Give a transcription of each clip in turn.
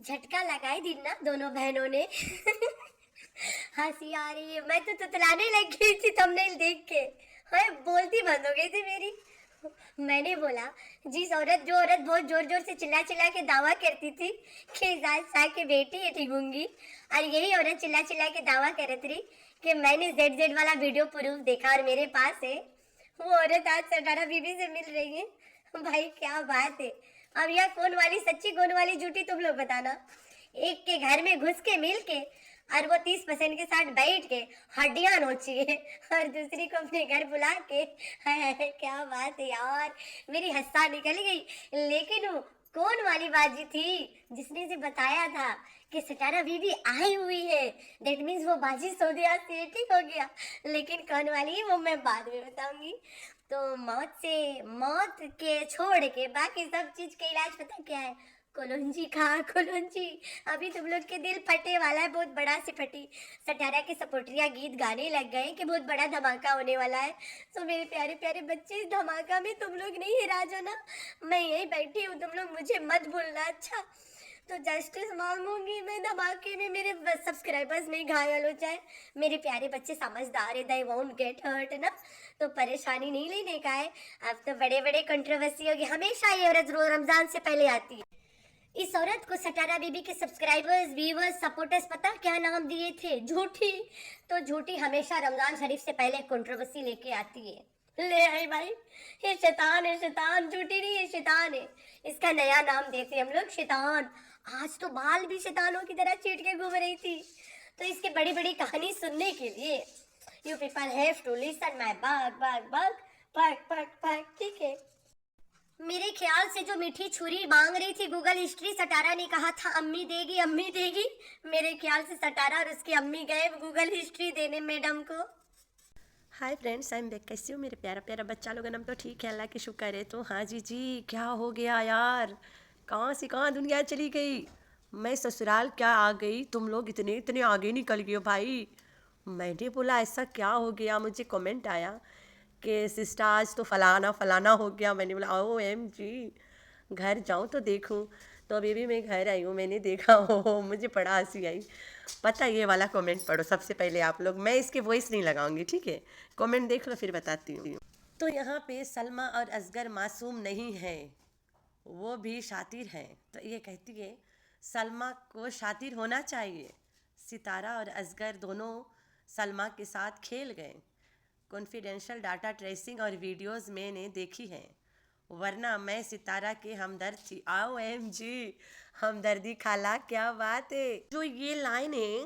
झटका लगाई दी ना दोनों बहनों ने। हंसी आ रही है, मैं तो तुतलाने लग गई थी थंबनेल देख के। हाय, बोलती बंद हो गई थी मेरी। मैंने बोला, जो औरत बहुत जोर जोर से चिल्ला चिल्ला के दावा करती थी कि इजाज शाह की बेटी है ठिगूंगी, और यही औरत चिल्ला चिल्ला के दावा कर रही थी कि मैंने जेड वाला वीडियो प्रूफ देखा और मेरे पास है, वो औरत आज सटारा बीबी से मिल रही है। भाई क्या बात है। अब यह कौन वाली सच्ची कौन वाली झूठी तुम लोग बताना। एक के घर में घुस के मिल के और वो 30% के साथ बैठ के हड्डियां नोची है, और दूसरी को अपने घर बुला के। है क्या बात है यार, मेरी हंसा निकल गई। लेकिन वो कौन वाली बाजी थी जिसने से बताया था कि सटारा बीबी आई हुई है, दैट मीन्स वो बाजी सौदिया से ठीक हो गया। लेकिन कौन वाली है वो मैं बाद में बताऊंगी। तो मौत के छोड़ के बाकी सब चीज का इलाज पता क्या है? कोलंजी खा कोलंजी। अभी तुम लोग के दिल फटे वाला है, बहुत बड़ा से फटी। सटारा के सपोर्टरिया गीत गाने लग गए कि बहुत बड़ा धमाका होने वाला है। तो मेरे प्यारे प्यारे बच्चे, इस धमाका में तुम लोग नहीं हिरा जाना। मैं यहीं बैठी हूँ, तुम लोग मुझे मत भूलना, अच्छा? तो जस्टिस मांगूंगी मैं धमाके में, मेरे सब्सक्राइबर्स नहीं घायल हो जाए। मेरे प्यारे बच्चे समझदार है, दे वोंट गेट हर्ट ना, तो परेशानी नहीं लेने का है। अब तो बड़े बड़े कंट्रोवर्सी होगी, हमेशा ये औरत रमजान से पहले आती है। इस औरत को सटारा बीबी के सब्सक्राइबर्स, व्यूवर्स, सपोर्टर्स पता क्या नाम दिए थे? झूठी। तो झूठी हमेशा रमजान शरीफ से पहले कंट्रोवर्सी लेके आती है। ले आई भाई, ये शैतान है, शैतान। झूठी नहीं, ये शैतान है। इसका नया नाम देते हम लोग, शैतान। आज तो बाल भी शैतानों की तरह चीट के घूम रही थी। तो इसकी बड़ी बड़ी कहानी सुनने के लिए you people have to listen my bug bug bug pug pug पग, ठीक है? मेरे ख्याल से जो मीठी छुरी मांग रही थी गूगल हिस्ट्री, सटारा ने कहा था अम्मी देगी अम्मी देगी। मेरे ख्याल से सटारा और उसकी अम्मी गए गूगल हिस्ट्री देने मैडम को। Hi friends, I am back. कैसे हो मेरे प्यारा प्यारा बच्चा लोग? हम तो ठीक है, अल्लाह की शुक्र है। तो हाँ जी, क्या हो गया यार? कहाँ से कहाँ दुनिया चली गई? मैं ससुराल क्या आ गई, तुम लोग इतने इतने आगे निकल गए हो भाई। मैंने बोला ऐसा क्या हो गया, मुझे कमेंट आया कि सिस्टर आज तो फलाना फलाना हो गया। मैंने बोला OMG, घर जाऊँ तो देखूँ। तो अभी भी मैं घर आई हूँ, मैंने देखा हो, मुझे बड़ा हंसी आई। पता ये वाला कमेंट पढ़ो सबसे पहले आप लोग, मैं इसके वॉइस नहीं लगाऊंगी, ठीक है? कमेंट देख लो फिर बताती हूँ। तो यहाँ पे सलमा और असगर मासूम नहीं है, वो भी शातिर हैं। तो ये कहती है सलमा को शातिर होना चाहिए। सितारा और असगर दोनों सलमा के साथ खेल गए। कॉन्फिडेंशियल डाटा ट्रेसिंग और वीडियोस मैंने देखी हैं, वरना मैं सितारा के हमदर्द थी। OMG, हमदर्दी खाला, क्या बात है। जो ये लाइन है,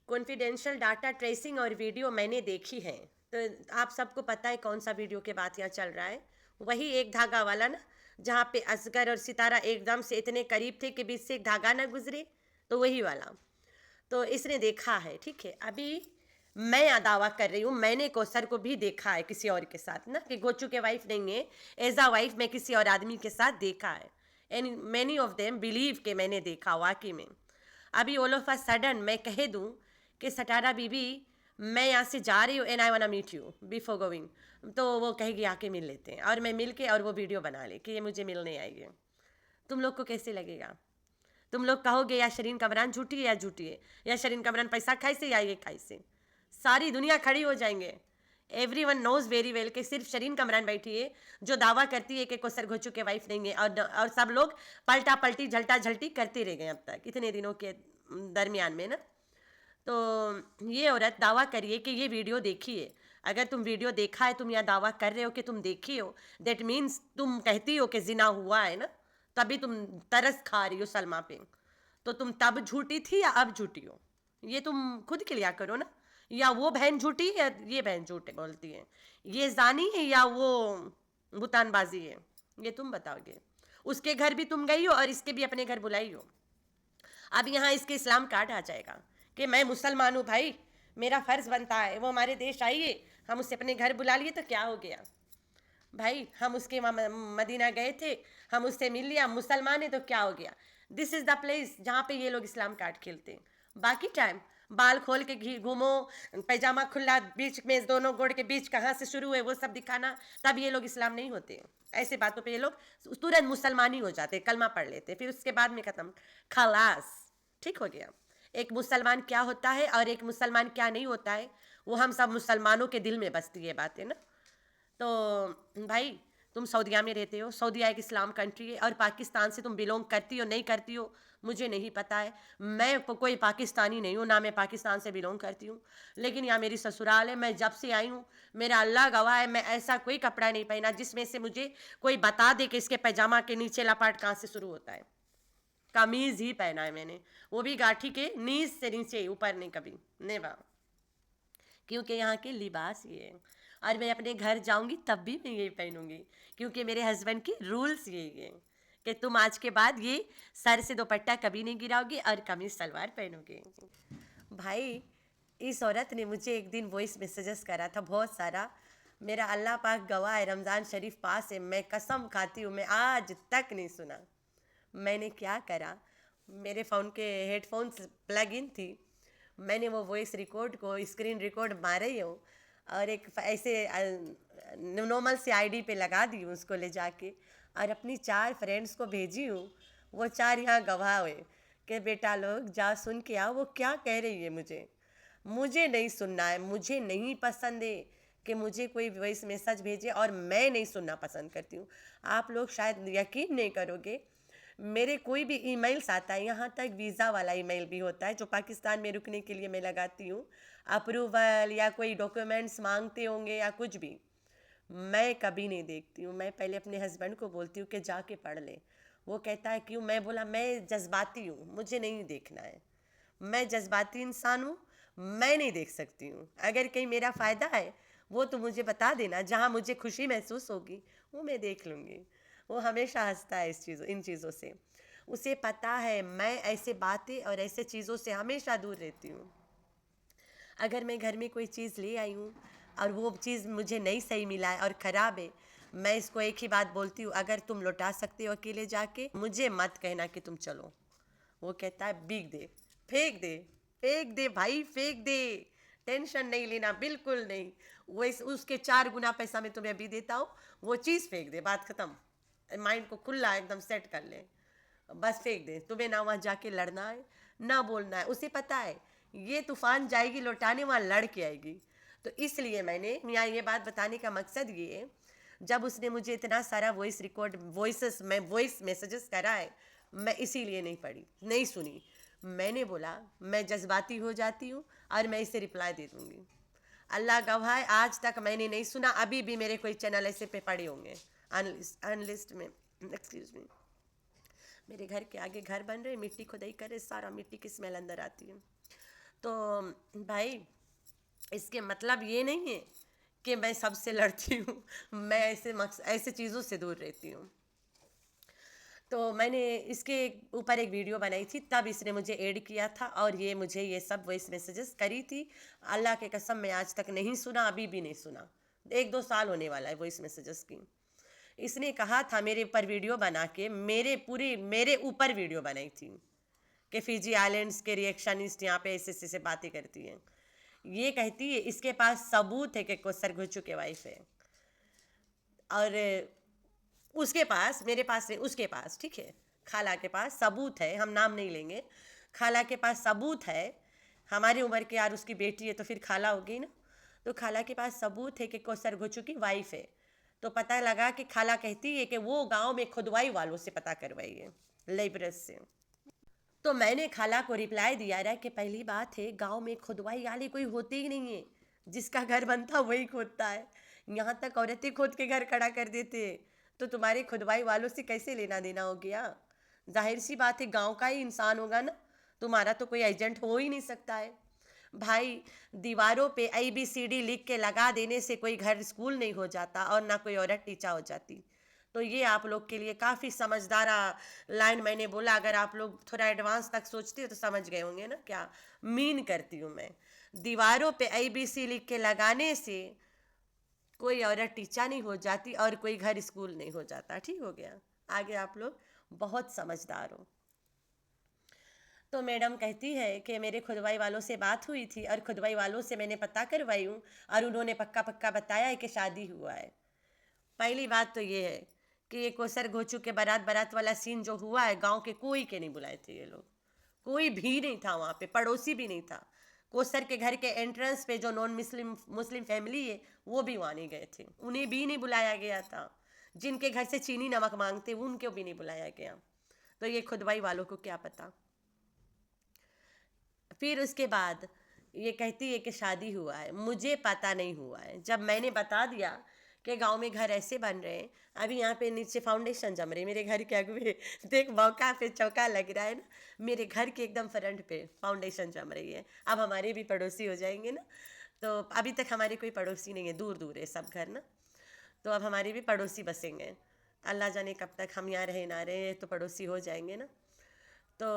कॉन्फिडेंशियल डाटा ट्रेसिंग और वीडियो मैंने देखी है, तो आप सबको पता है कौन सा वीडियो के बात यहाँ चल रहा है? वही एक धागा वाला ना, जहाँ पे असगर और सितारा एकदम से इतने करीब थे कि बीच से एक धागा ना गुजरे, तो वही वाला। तो इसने देखा है, ठीक है? अभी मैं दावा कर रही हूँ, मैंने कौसर को भी देखा है किसी और के साथ ना, कि गोचू के वाइफ नहीं है, एज अ वाइफ मैं किसी और आदमी के साथ देखा है। And many of them believe के मैंने देखा वाकई में। अभी ऑल ऑफ अ सडन मैं कह दूँ कि सटारा बीबी मैं यहाँ से जा रही हूँ and I want meet you before going, तो वो कहेगी आके मिल लेते हैं, और मैं मिल के और वो वीडियो बना ले कि ये मुझे मिलने आई है। तुम लोग को कैसे लगेगा? तुम लोग कहोगे या शरीन कमरान झूठी है या झूठी है, या शरीन कमरान पैसा खाई से या ये खाई से। सारी दुनिया खड़ी हो जाएंगे। एवरीवन नोज वेरी वेल कि सिर्फ शरीन कमरान बैठी है जो दावा करती है कि कौसर घोचू के वाइफ नहीं है, और सब लोग पलटा पलटी झलटा झलटी करते रह गए अब तक इतने दिनों के दरमियान में ना। तो ये औरत दावा करिए कि ये वीडियो देखी है। अगर तुम वीडियो देखा है, तुम यह दावा कर रहे हो कि तुम देखी हो, दैट मीन्स तुम कहती हो कि जिना हुआ है ना, तभी तुम तरस खा रही हो सलमा पे। तो तुम तब झूठी थी या अब झूठी हो, ये तुम खुद क्लियर करो ना। या वो बहन झूठी है या ये बहन झूठे बोलती है, ये जानी है या वो भुतानबाजी है, ये तुम बताओगे। उसके घर भी तुम गई हो और इसके भी अपने घर बुलाई हो। अब यहाँ इसके इस्लाम कार्ड आ जाएगा कि मैं मुसलमान हूँ भाई, मेरा फ़र्ज़ बनता है, वो हमारे देश आई है, हम उसे अपने घर बुला लिए तो क्या हो गया भाई? हम उसके वहाँ मदीना गए थे, हम उससे मिल लिया, मुसलमान है तो क्या हो गया? दिस इज़ द प्लेस जहाँ पे ये लोग इस्लाम कार्ड खेलते हैं। बाकी टाइम बाल खोल के घूमो, पैजामा खुला, बीच में दोनों गोड़ के बीच कहाँ से शुरू है वो सब दिखाना, तब ये लोग इस्लाम नहीं होते। ऐसे बातों पे ये लोग तुरंत मुसलमानी हो जाते, कलमा पढ़ लेते, फिर उसके बाद में खत्म, खलास, ठीक हो गया। एक मुसलमान क्या होता है और एक मुसलमान क्या नहीं होता है, वो हम सब मुसलमानों के दिल में बसती है बातें ना। तो भाई तुम सऊदीया में रहते हो, सऊदीया एक इस्लाम कंट्री है, और पाकिस्तान से तुम बिलोंग करती हो नहीं करती हो मुझे नहीं पता है। मैं कोई पाकिस्तानी नहीं हूँ, ना मैं पाकिस्तान से बिलोंग करती हूँ, लेकिन यहाँ मेरी ससुराल है। मैं जब से आई हूँ, मेरा अल्लाह गवाह है, मैं ऐसा कोई कपड़ा नहीं पहना जिसमें से मुझे कोई बता दे कि इसके पैजामा के नीचे लपाट कहाँ से शुरू होता है। कमीज़ ही पहना है मैंने, वो भी गाठी के नीज से नीचे, ऊपर नहीं कभी, नेवा, क्योंकि यहाँ के लिबास ये है। और मैं अपने घर जाऊंगी तब भी मैं यही पहनूंगी, क्योंकि मेरे हस्बैंड के रूल्स यही है कि तुम आज के बाद ये सर से दुपट्टा कभी नहीं गिराओगी और कमीज सलवार पहनोगे। भाई इस औरत ने मुझे एक दिन वॉइस मैसेजेस करा था बहुत सारा, मेरा अल्लाह पाक गवाह है, रमज़ान शरीफ पास है, मैं कसम खाती हूँ मैं आज तक नहीं सुना। मैंने क्या करा, मेरे फ़ोन के हेडफोन्स प्लग इन थी, मैंने वो वॉइस रिकॉर्ड को स्क्रीन रिकॉर्ड मारे ही हूँ और एक ऐसे नॉर्मल से आईडी पे लगा दी हूँ उसको ले जाके, और अपनी 4 फ्रेंड्स को भेजी हूँ। वो 4 यहाँ गवाह हुए कि बेटा लोग जा सुन के आओ वो क्या कह रही है। मुझे नहीं सुनना है, मुझे नहीं पसंद है कि मुझे कोई वॉइस मैसेज भेजे, और मैं नहीं सुनना पसंद करती हूँ। आप लोग शायद यकीन नहीं करोगे, मेरे कोई भी ईमेल्स आता है, यहाँ तक वीज़ा वाला ईमेल भी होता है जो पाकिस्तान में रुकने के लिए मैं लगाती हूँ, अप्रूवल या कोई डॉक्यूमेंट्स मांगते होंगे या कुछ भी, मैं कभी नहीं देखती हूँ। मैं पहले अपने हस्बैंड को बोलती हूँ कि जाके पढ़ ले। वो कहता है क्यों, मैं बोला मैं जज्बाती हूँ, मुझे नहीं देखना है, मैं जज्बाती इंसान हूँ, मैं नहीं देख सकती हूँ। अगर कहीं मेरा फ़ायदा है वो तो मुझे बता देना, जहाँ मुझे खुशी महसूस होगी वो मैं देख लूँगी। वो हमेशा हंसता है इन चीज़ों से, उसे पता है मैं ऐसे बातें और ऐसे चीज़ों से हमेशा दूर रहती हूँ। अगर मैं घर में कोई चीज़ ले आई हूँ और वो चीज़ मुझे नहीं सही मिला है और ख़राब है, मैं इसको एक ही बात बोलती हूँ, अगर तुम लौटा सकते हो अकेले जाके, मुझे मत कहना कि तुम चलो। वो कहता है बिक दे, फेंक दे, फेंक दे भाई, फेंक दे, टेंशन नहीं लेना, बिल्कुल नहीं। वो उसके 4 गुना पैसा मैं तुम्हें अभी देता हूँ, वो चीज़ फेंक दे, बात ख़त्म। माइंड को खुला एकदम सेट कर ले, बस फेंक दे। तुम्हें ना वहाँ जाके लड़ना है ना बोलना है, उसे पता है ये तूफान जाएगी लौटाने, वहाँ लड़ के आएगी। तो इसलिए मैंने यहाँ ये बात बताने का मकसद ये है, जब उसने मुझे इतना सारा वॉइस मैसेजेस करा है, मैं इसीलिए नहीं पढ़ी, नहीं सुनी। मैंने बोला मैं जज्बाती हो जाती हूँ और मैं इसे रिप्लाई दे दूँगी। अल्लाह गवाह है आज तक मैंने नहीं सुना, अभी भी मेरे कोई चैनल ऐसे पे पड़े होंगे अनलिस्ट में, एक्सक्यूज मी। मेरे घर के आगे घर बन रहे, मिट्टी खुदाई करे, सारा मिट्टी की स्मेल अंदर आती है। तो भाई इसके मतलब ये नहीं है कि मैं सबसे लड़ती हूँ, मैं ऐसे चीज़ों से दूर रहती हूँ। तो मैंने इसके ऊपर एक वीडियो बनाई थी, तब इसने मुझे ऐड किया था और ये मुझे ये सब वॉइस मैसेजेस करी थी। अल्लाह के कसम मैं आज तक नहीं सुना, अभी भी नहीं सुना, 1-2 साल होने वाला है वॉइस मैसेजेस की। इसने कहा था मेरे ऊपर वीडियो बना के, मेरे ऊपर वीडियो बनाई थी कि फिजी आइलैंड्स के रिएक्शनिस्ट यहाँ पे ऐसे बातें करती हैं। ये कहती है इसके पास सबूत है कि कोसर घुचू के वाइफ है, और उसके पास, मेरे पास नहीं, उसके पास, ठीक है, खाला के पास सबूत है, हम नाम नहीं लेंगे, खाला के पास सबूत है। हमारी उम्र के यार उसकी बेटी है तो फिर खाला होगी ना, तो खाला के पास सबूत है कि कोसर घुचू की वाइफ है। तो पता लगा कि खाला कहती है कि वो गांव में खुदवाई वालों से पता करवाई है, लेबरस से। तो मैंने खाला को रिप्लाई दिया रहा कि पहली बात है गांव में खुदवाई वाले कोई होते ही नहीं है, जिसका घर बनता वही खोदता है। यहाँ तक औरतें खोद के घर खड़ा कर देते हैं, तो तुम्हारे खुदवाई वालों से कैसे लेना देना हो गया। जाहिर सी बात है गांव का ही इंसान होगा ना, तुम्हारा तो कोई एजेंट हो ही नहीं सकता है। भाई दीवारों पे ABCD लिख के लगा देने से कोई घर स्कूल नहीं हो जाता और ना कोई औरत टीचर हो जाती। तो ये आप लोग के लिए काफ़ी समझदारा लाइन मैंने बोला, अगर आप लोग थोड़ा एडवांस तक सोचते हो तो समझ गए होंगे ना क्या मीन करती हूँ मैं। दीवारों पे ABC लिख के लगाने से कोई औरत टीचर नहीं हो जाती और कोई घर स्कूल नहीं हो जाता, ठीक हो गया। आगे आप लोग बहुत समझदार हो। तो मैडम कहती है कि मेरे खुदवाई वालों से बात हुई थी और खुदवाई वालों से मैंने पता करवाई हूँ और उन्होंने पक्का पक्का बताया है कि शादी हुआ है। पहली बात तो ये है कि ये कोसर घोचू के बारात बारात वाला सीन जो हुआ है, गांव के कोई के नहीं बुलाए थे ये लोग, कोई भी नहीं था वहाँ पे, पड़ोसी भी नहीं था। कोसर के घर के एंट्रेंस पे जो नॉन मुस्लिम फैमिली है वो भी वहाँ नहीं गए थे, उन्हें भी नहीं बुलाया गया था। जिनके घर से चीनी नमक मांगते उनको भी नहीं बुलाया गया। तो ये खुदवाई वालों को क्या पता। फिर उसके बाद ये कहती है कि शादी हुआ है, मुझे पता नहीं हुआ है। जब मैंने बता दिया कि गांव में घर ऐसे बन रहे हैं, अभी यहाँ पे नीचे फाउंडेशन जम रही, मेरे घर के आगे देख मौका पे चौका लग रहा है ना, मेरे घर के एकदम फ्रंट पे फाउंडेशन जम रही है। अब हमारे भी पड़ोसी हो जाएंगे ना, तो अभी तक हमारे कोई पड़ोसी नहीं है, दूर दूर है सब घर ना, तो अब हमारे भी पड़ोसी बसेंगे। अल्लाह जाने कब तक हम यहाँ रहे ना रहे, तो पड़ोसी हो जाएंगे ना। तो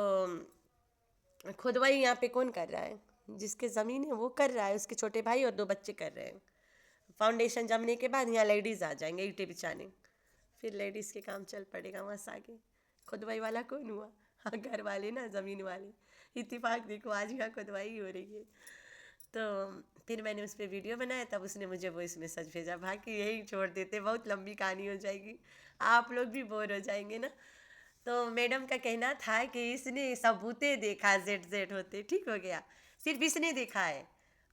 खुदवाई यहाँ पे कौन कर रहा है, जिसके ज़मीन है वो कर रहा है, उसके छोटे भाई और 2 बच्चे कर रहे हैं। फाउंडेशन जमने के बाद यहाँ लेडीज़ आ जाएंगे ईंटें बिछाने, फिर लेडीज़ के काम चल पड़ेगा वहाँ से आगे। खुदवाई वाला कौन हुआ? हाँ, घर वाले ना, ज़मीन वाले। इत्तेफाक देखो आज यहाँ खुदवाई हो रही है। तो फिर मैंने उस पर वीडियो बनाया, तब उसने मुझे वॉइस मैसेज भेजा, बाकी यही छोड़ देते, बहुत लंबी कहानी हो जाएगी, आप लोग भी बोर हो जाएंगे ना। तो मैडम का कहना था कि इसने सबूते देखा जेड होते, ठीक हो गया, सिर्फ इसने देखा है।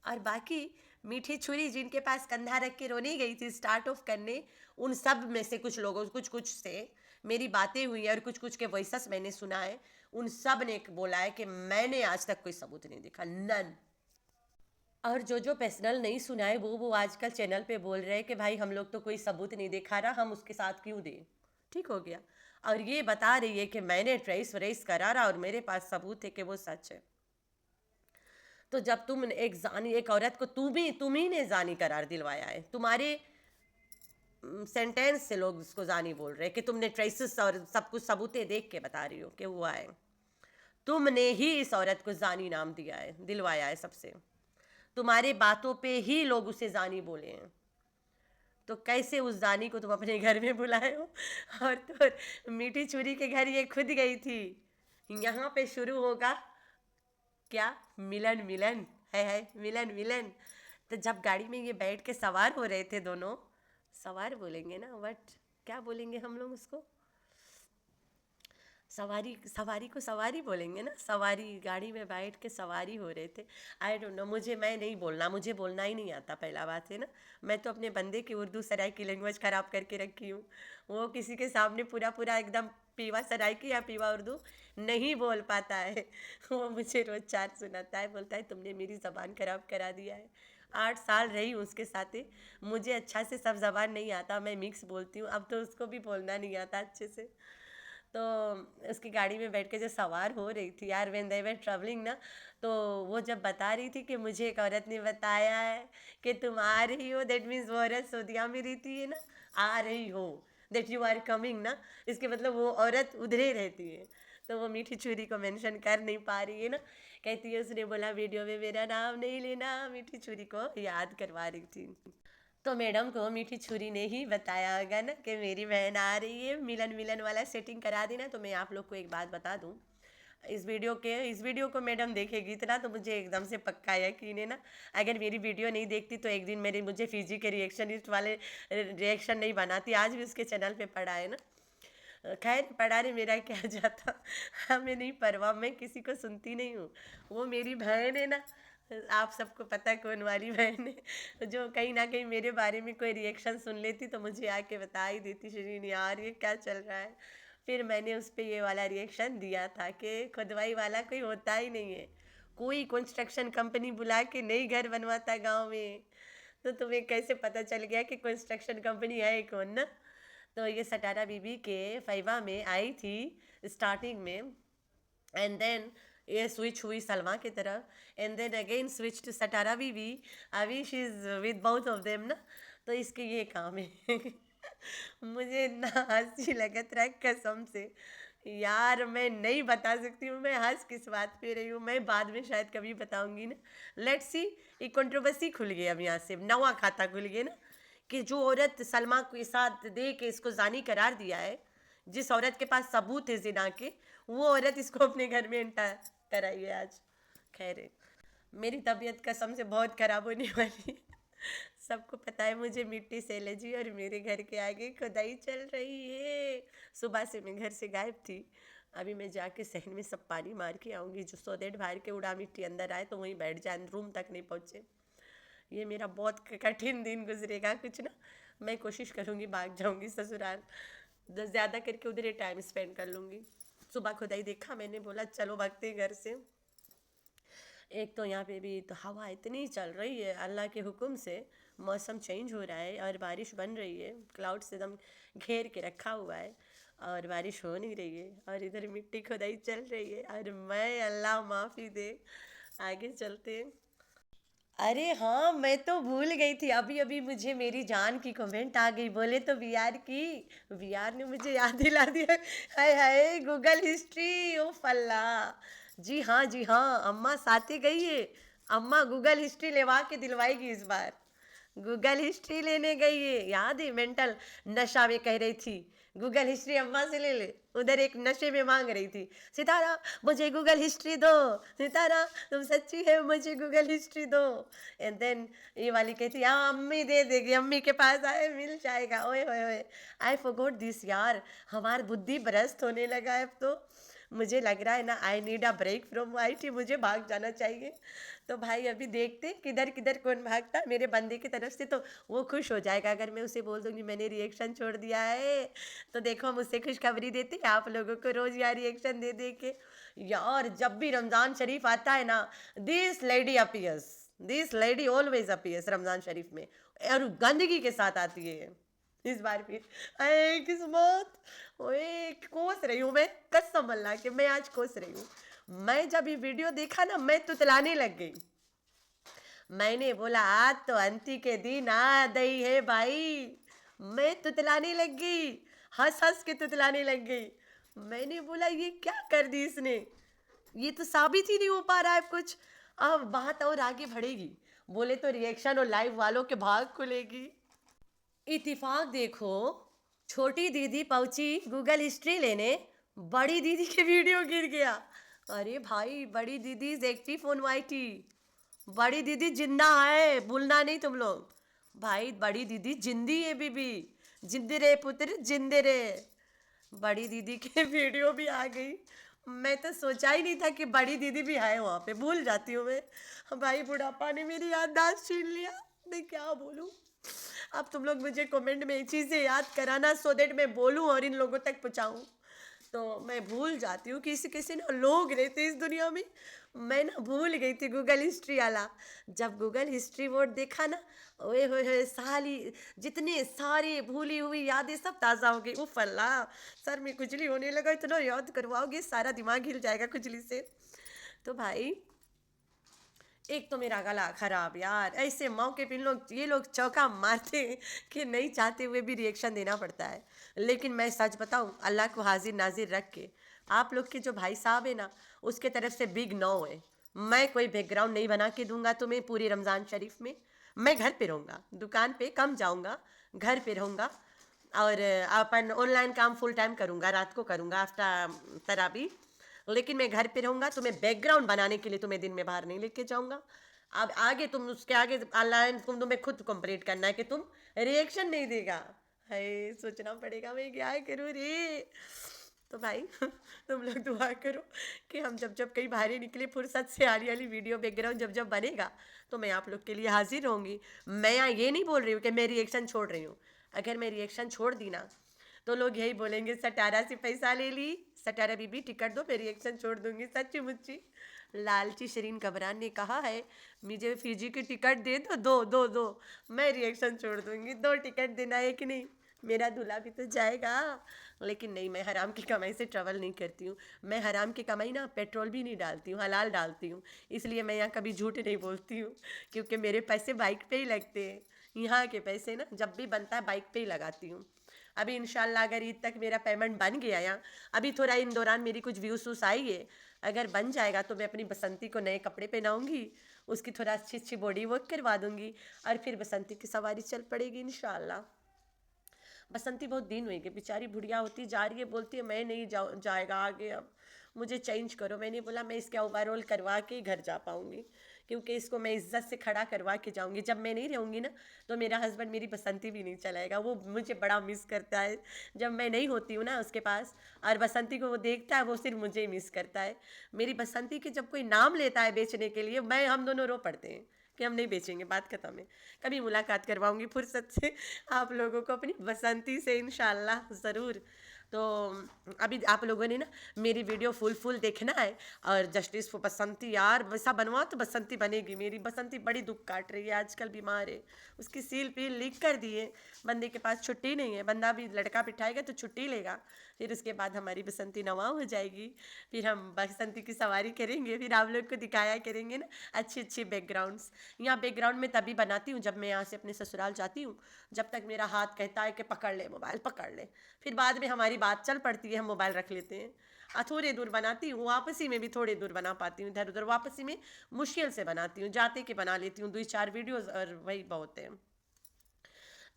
और बाकी मीठी छुरी जिनके पास कंधा रख के रोने गई थी स्टार्ट ऑफ करने, उन सब में से कुछ लोगों कुछ से मेरी बातें हुई और कुछ के वॉइसेस मैंने सुना है, उन सब ने बोला है कि मैंने आज तक कोई सबूत नहीं देखा, नन। और जो पर्सनल नहीं सुना है वो आजकल चैनल पे बोल रहे हैं कि भाई हम लोग तो कोई सबूत नहीं दिखा रहा, हम उसके साथ क्यों दें, ठीक हो गया। और ये बता रही है कि मैंने ट्रेस व्रेस करा रहा और मेरे पास सबूत है कि वो सच है। तो जब तुम एक औरत को तुम ही ने जानी करार दिलवाया है, तुम्हारे सेंटेंस से लोग उसको जानी बोल रहे हैं कि तुमने ट्रेसेस और सब कुछ सबूतें देख के बता रही हो कि हुआ है, तुमने ही इस औरत को जानी नाम दिया है, दिलवाया है सबसे, तुम्हारे बातों पे ही लोग उसे जानी बोले हैं। तो कैसे उस जानी को तुम अपने घर में बुलाए हो? और तो मीठी छुरी के घर ये खुद गई थी, यहाँ पे शुरू होगा क्या, मिलन मिलन है मिलन मिलन। तो जब गाड़ी में ये बैठ के सवार हो रहे थे दोनों, सवार बोलेंगे ना, बट क्या बोलेंगे हम लोग उसको, सवारी को सवारी बोलेंगे ना, सवारी, गाड़ी में बैठ के सवारी हो रहे थे। आई डोंट नो, मैं नहीं बोलना, मुझे बोलना ही नहीं आता, पहला बात है ना। मैं तो अपने बंदे की उर्दू सराय की लैंग्वेज ख़राब करके रखी हूँ, वो किसी के सामने पूरा एकदम पीवा सराय की या पीवा उर्दू नहीं बोल पाता है। वो मुझे रोज़ 4 सुनाता है, बोलता है तुमने मेरी ज़बान ख़राब करा दिया है। 8 साल रही हूँ उसके साथ ही, मुझे अच्छा से सब ज़बान नहीं आता, मैं मिक्स बोलती हूँ, अब तो उसको भी बोलना नहीं आता अच्छे से। तो उसकी गाड़ी में बैठ के जो सवार हो रही थी यार, व्हेन दे वर ट्रैवलिंग ना, तो वो जब बता रही थी कि मुझे एक औरत ने बताया है कि तुम आ रही हो, दैट मीन्स वो औरत सऊदीया में रहती है ना, आ रही हो, दैट यू आर कमिंग ना, इसके मतलब वो औरत उधर ही रहती है। तो वो मीठी छुरी को मेंशन कर नहीं पा रही है ना, कहती है उसने बोला वीडियो में मेरा नाम नहीं लेना, मीठी छुरी को याद करवा रही थी। तो मैडम को मीठी छुरी ने ही बताया होगा ना कि मेरी बहन आ रही है, मिलन वाला सेटिंग करा देना। तो मैं आप लोग को एक बात बता दूं, इस वीडियो को मैडम देखेगी इतना तो मुझे एकदम से पक्का यकीन है ना, अगर मेरी वीडियो नहीं देखती तो एक दिन मुझे फिजी के रिएक्शनिस्ट वाले रिएक्शन नहीं बनाती, आज भी उसके चैनल पे पड़ा है ना। खैर पढ़ा रहे, मेरा क्या जाता, हमें नहीं परवाह, मैं किसी को सुनती नहीं हूँ, वो मेरी बहन है ना, आप सबको पता है कौन वाली बहन है, जो कहीं ना कहीं मेरे बारे में कोई रिएक्शन सुन लेती तो मुझे आके बता ही देती, शरीन यार ये क्या चल रहा है। फिर मैंने उस पर ये वाला रिएक्शन दिया था कि खुदवाई वाला कोई होता ही नहीं है, कोई कंस्ट्रक्शन कंपनी बुला के नई घर बनवाता गाँव में। तो तुम्हें कैसे पता चल गया कि कंस्ट्रक्शन कंपनी है कौन ना। तो ये सटारा बीबी के फैवा में आई थी स्टार्टिंग में, एंड देन ये स्विच हुई सलमा की तरफ, and then again switch to Satara Bibi, अभी she is with both of them ना। तो इसके ये काम है। मुझे इतना हंसी लगत रहा है कसम से यार, मैं नहीं बता सकती हूँ मैं हंस किस बात पे रही हूँ, मैं बाद में शायद कभी बताऊँगी ना। लेट्स सी, एक कंट्रोवर्सी खुल गई, अब यहाँ से नवा खाता खुल गया ना, कि जो औरत सलमा के साथ दे के इसको जानी करार दिया है, जिस औरत के पास सबूत है जिना के, वो औरत इसको अपने घर में कराइए आज। खैर, मेरी तबीयत कसम से बहुत ख़राब होने वाली है। सबको पता है मुझे मिट्टी से एलर्जी, और मेरे घर के आगे खुदाई चल रही है। सुबह से मैं घर से गायब थी। अभी मैं जाके सहन में सब पानी मार के आऊँगी, जो सो दैट बाहर के उड़ा मिट्टी अंदर आए तो वहीं बैठ जाए, रूम तक नहीं पहुँचे। ये मेरा बहुत कठिन दिन गुजरेगा कुछ ना। मैं कोशिश करूँगी भाग जाऊँगी ससुराल, ज़्यादा करके उधर ही टाइम स्पेंड कर लूँगी। सुबह खुदाई देखा, मैंने बोला चलो भागते घर से। एक तो यहाँ पे भी तो हवा इतनी चल रही है, अल्लाह के हुक्म से मौसम चेंज हो रहा है और बारिश बन रही है। क्लाउड से एकदम घेर के रखा हुआ है और बारिश हो नहीं रही है, और इधर मिट्टी खुदाई चल रही है। और मैं, अल्लाह माफ़ी दे, आगे चलते हैं। अरे हाँ, मैं तो भूल गई थी। अभी अभी मुझे मेरी जान की कमेंट आ गई, बोले तो वीआर की। वीआर ने मुझे याद दिला दिया। हाय हाय, गूगल हिस्ट्री, ओ फल्ला। जी हाँ, जी हाँ, अम्मा साथे गई है। अम्मा गूगल हिस्ट्री लेवा के दिलवाएगी इस बार। गूगल हिस्ट्री लेने गई है, याद है? मेंटल नशा में कह रही थी गूगल हिस्ट्री अम्मा से ले ले। उधर एक नशे में मांग रही थी, सितारा मुझे गूगल हिस्ट्री दो, सितारा तुम सच्ची है, मुझे गूगल हिस्ट्री दो। एंड देन ये वाली कहती, हाँ अम्मी दे देगी, अम्मी के पास आए मिल जाएगा। ओए होए होए, आई फॉरगॉट दिस यार। हमारी बुद्धि भ्रष्ट होने लगा है अब तो। मुझे लग रहा है ना, I need a break from IT, मुझे भाग जाना चाहिए। तो भाई अभी देखते किधर किधर कौन भागता। मेरे बंदे की तरफ से तो वो खुश हो जाएगा अगर मैं उसे बोल दूंगी मैंने रिएक्शन छोड़ दिया है। तो देखो हम उससे खुशखबरी देते हैं आप लोगों को रोज़ यार रिएक्शन दे दे के। यार जब भी रमज़ान शरीफ आता है ना, this lady appears, this lady always appears Ramzan Sharif में, और गंदगी के साथ आती है इस बार भी। अरे किस्मत, ओए कोस रही हूँ मैं, कसम अल्लाह के मैं आज कोस रही हूँ। मैं जब ये वीडियो देखा ना, मैं तुतलाने लग गई। मैंने बोला आज तो अंती के दिन आ गई है भाई। मैं तुतलाने लग गई, हंस हंस के तुतलाने लग गई। मैंने बोला ये क्या कर दी इसने, ये तो साबित ही नहीं हो पा रहा है कुछ। अब बात और आगे बढ़ेगी, बोले तो रिएक्शन और लाइव वालों के भाग खुलेगी। इत्तेफाक देखो, छोटी दीदी पहुंची गूगल हिस्ट्री लेने, बड़ी दीदी के वीडियो गिर गया। अरे भाई, बड़ी दीदी इज एक्टिव ऑन वाईटी, बड़ी दीदी जिंदा है, भूलना नहीं तुम लोग। भाई बड़ी दीदी जिंदी है बीबी, जिंदे रहे पुत्र जिंदे रहे। बड़ी दीदी के वीडियो भी आ गई। मैं तो सोचा ही नहीं था कि बड़ी दीदी भी है वहाँ पे, भूल जाती हूँ मैं। भाई बुढ़ापा ने मेरी याददाश्त छीन लिया, मैं क्या बोलूँ। अब तुम लोग मुझे कमेंट में ये चीज़ें याद कराना, सो दैट मैं बोलूँ और इन लोगों तक पहुँचाऊँ। तो मैं भूल जाती हूँ, किसी किसी ना लोग रहते इस दुनिया में। मैं ना भूल गई थी गूगल हिस्ट्री वाला। जब गूगल हिस्ट्री वर्ड देखा ना, ओए होए होए, सारी जितने सारी भूली हुई यादें सब ताज़ा हो गई। उफ अल्लाह, सर में खुजली होने लगा, इतना याद करवाओगे सारा दिमाग हिल जाएगा खुजली से। तो भाई एक तो मेरा गला खराब यार, ऐसे मौके पे इन लोग ये लोग चौका मारते हैं कि नहीं चाहते हुए भी रिएक्शन देना पड़ता है। लेकिन मैं सच बताऊं, अल्लाह को हाजिर नाजिर रख के, आप लोग के जो भाई साहब है ना, उसके तरफ से बिग नो है। मैं कोई बैकग्राउंड नहीं बना के दूंगा तुम्हें पूरी रमज़ान शरीफ में। मैं घर पे रहूँगा, दुकान पे कम जाऊँगा, घर पे रहूँगा, और अपन ऑनलाइन काम फुल टाइम करूँगा, रात को करूँगा आफ्टर तराबी। लेकिन मैं घर पे रहूँगा, तुम्हें बैकग्राउंड बनाने के लिए तुम्हें दिन में बाहर नहीं लेके जाऊँगा। अब आगे तुम उसके आगे ऑनलाइन तुम्हें खुद कंप्लीट करना है कि तुम रिएक्शन नहीं देगा। है सोचना पड़ेगा मैं क्या करूँ रे। तो भाई तुम लोग दुआ करो कि हम जब जब कहीं बाहर निकले, फुर्सत से आने वाली वीडियो बैकग्राउंड जब जब बनेगा तो मैं आप लोग के लिए हाजिर रहूँगी। मैं यहाँ ये नहीं बोल रही हूँ कि मैं रिएक्शन छोड़ रही हूँ। अगर मैं रिएक्शन छोड़ दी ना, तो लोग यही बोलेंगे सटारा से पैसा ले ली, सटारा बीबी टिकट दो मैं रिएक्शन छोड़ दूंगी। सच्ची मुच्ची लालची शरीन कबरान ने कहा है मुझे फिजी की टिकट दे दो, दो दो दो, मैं रिएक्शन छोड़ दूंगी। 2 टिकट देना है कि नहीं, मेरा दूल्हा भी तो जाएगा। लेकिन नहीं, मैं हराम की कमाई से ट्रैवल नहीं करती हूँ। मैं हराम की कमाई ना पेट्रोल भी नहीं डालती हूँ, हलाल डालती हूँ। इसलिए मैं यहाँ कभी झूठ नहीं बोलती हूँ, क्योंकि मेरे पैसे बाइक पे ही लगते हैं। यहाँ के पैसे ना जब भी बनता है बाइक पे ही लगाती हूँ। अभी इंशाल्लाह अगर ईद तक मेरा पेमेंट बन गया, या अभी थोड़ा इन दौरान मेरी कुछ व्यूज़ वूस आई है, अगर बन जाएगा तो मैं अपनी बसंती को नए कपड़े पहनाऊँगी, उसकी थोड़ा अच्छी अच्छी बॉडी वर्क करवा दूँगी, और फिर बसंती की सवारी चल पड़ेगी इंशाल्लाह। बसंती बहुत दिन हुई कि बेचारी बुढ़िया होती जा रही है, बोलती है मैं नहीं जाएगा आगे अब। मुझे चेंज करो। मैंने बोला मैं इसका ओवरऑल करवा के ही घर जा पाऊँगी, क्योंकि इसको मैं इज्जत से खड़ा करवा के जाऊँगी। जब मैं नहीं रहूँगी ना तो मेरा हस्बैंड मेरी बसंती भी नहीं चलाएगा, वो मुझे बड़ा मिस करता है। जब मैं नहीं होती हूँ ना उसके पास और बसंती को वो देखता है, वो सिर्फ मुझे ही मिस करता है। मेरी बसंती के जब कोई नाम लेता है बेचने के लिए, हम दोनों रो पड़ते हैं कि हम नहीं बेचेंगे, बात खत्म है। कभी मुलाकात करवाऊंगी फुर्सत से आप लोगों को अपनी बसंती से, इंशाल्लाह ज़रूर। तो अभी आप लोगों ने ना मेरी वीडियो फुल देखना है, और जस्टिस फॉर बसंती यार वैसा बनवा तो बसंती बनेगी। मेरी बसंती बड़ी दुख काट रही है, आजकल बीमार है, उसकी सील पील लिख कर दिए। बंदे के पास छुट्टी नहीं है, बंदा भी लड़का बिठाएगा तो छुट्टी लेगा, फिर उसके बाद हमारी बसंती नवा हो जाएगी, फिर हम बसंती की सवारी करेंगे, फिर आप लोग को दिखाया करेंगे ना अच्छी अच्छी बैकग्राउंड्स। यहाँ बैकग्राउंड में तभी बनाती हूँ जब मैं यहाँ से अपने ससुराल जाती हूँ, जब तक मेरा हाथ कहता है कि पकड़ ले मोबाइल पकड़ ले, फिर बाद में हमारी बात चल पड़ती है, हम मोबाइल रख लेते हैं। थोड़े दूर बनाती हूँ, वापसी में भी थोड़े दूर बना पाती हूँ, इधर उधर वापसी में मुश्किल से बनाती हूँ, जाते के बना लेती हूँ 2-4 वीडियोज़ और वही बहुत है।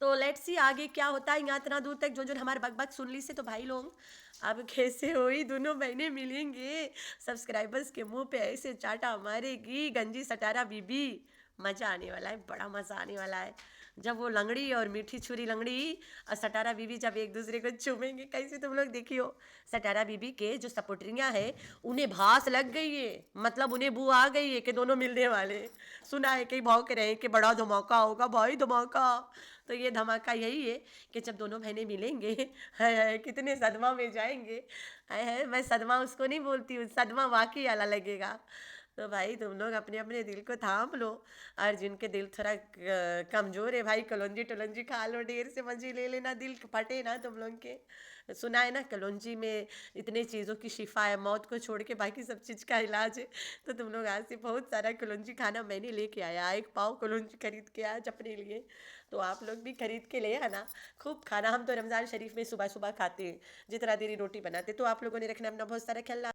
तो लेट्स सी आगे क्या होता है। यहाँ इतना दूर तक जो जो हमारे बक सुन ली से, तो भाई लोग अब कैसे हुई, दोनों बहनें मिलेंगे, सब्सक्राइबर्स के मुंह पे ऐसे चाटा मारेगी गंजी सटारा बीबी। मज़ा आने वाला है, बड़ा मज़ा आने वाला है जब वो लंगड़ी और मीठी छुरी लंगड़ी और सटारा बीबी जब एक दूसरे को चूमेंगे। कैसे तुम लोग देखियो, सटारा बीबी के जो सपोर्टरियाँ हैं उन्हें भास लग गई है, मतलब उन्हें बू आ गई है कि दोनों मिलने वाले। सुना है कई भाव के रहे कि बड़ा धमाका होगा भाई, धमाका। तो ये धमाका यही है कि जब दोनों बहनें मिलेंगे, है कितने सदमा में जाएंगे। है मैं सदमा उसको नहीं बोलती हूँ, सदमा वाकई आला लगेगा। तो भाई तुम लोग अपने अपने दिल को थाम लो, और जिनके दिल थोड़ा कमज़ोर है भाई, कलौंजी टलौंजी खा लो, ढेर से मज़े ले लेना, दिल फटे ना तुम लोग के। सुना है ना कलौंजी में इतने चीज़ों की शिफा है, मौत को छोड़ के बाकी सब चीज़ का इलाज है। तो तुम लोग आज से बहुत सारा कलौंजी खाना, मैंने लेके आया 1 पाव कलौंजी खरीद के आज अपने लिए, तो आप लोग भी खरीद के ले आना, खूब खाना। हम तो रमज़ान शरीफ में सुबह सुबह खाते हैं, जितना देरी रोटी बनाते। तो आप लोगों ने रखना अपना बहुत सारा ख्याल।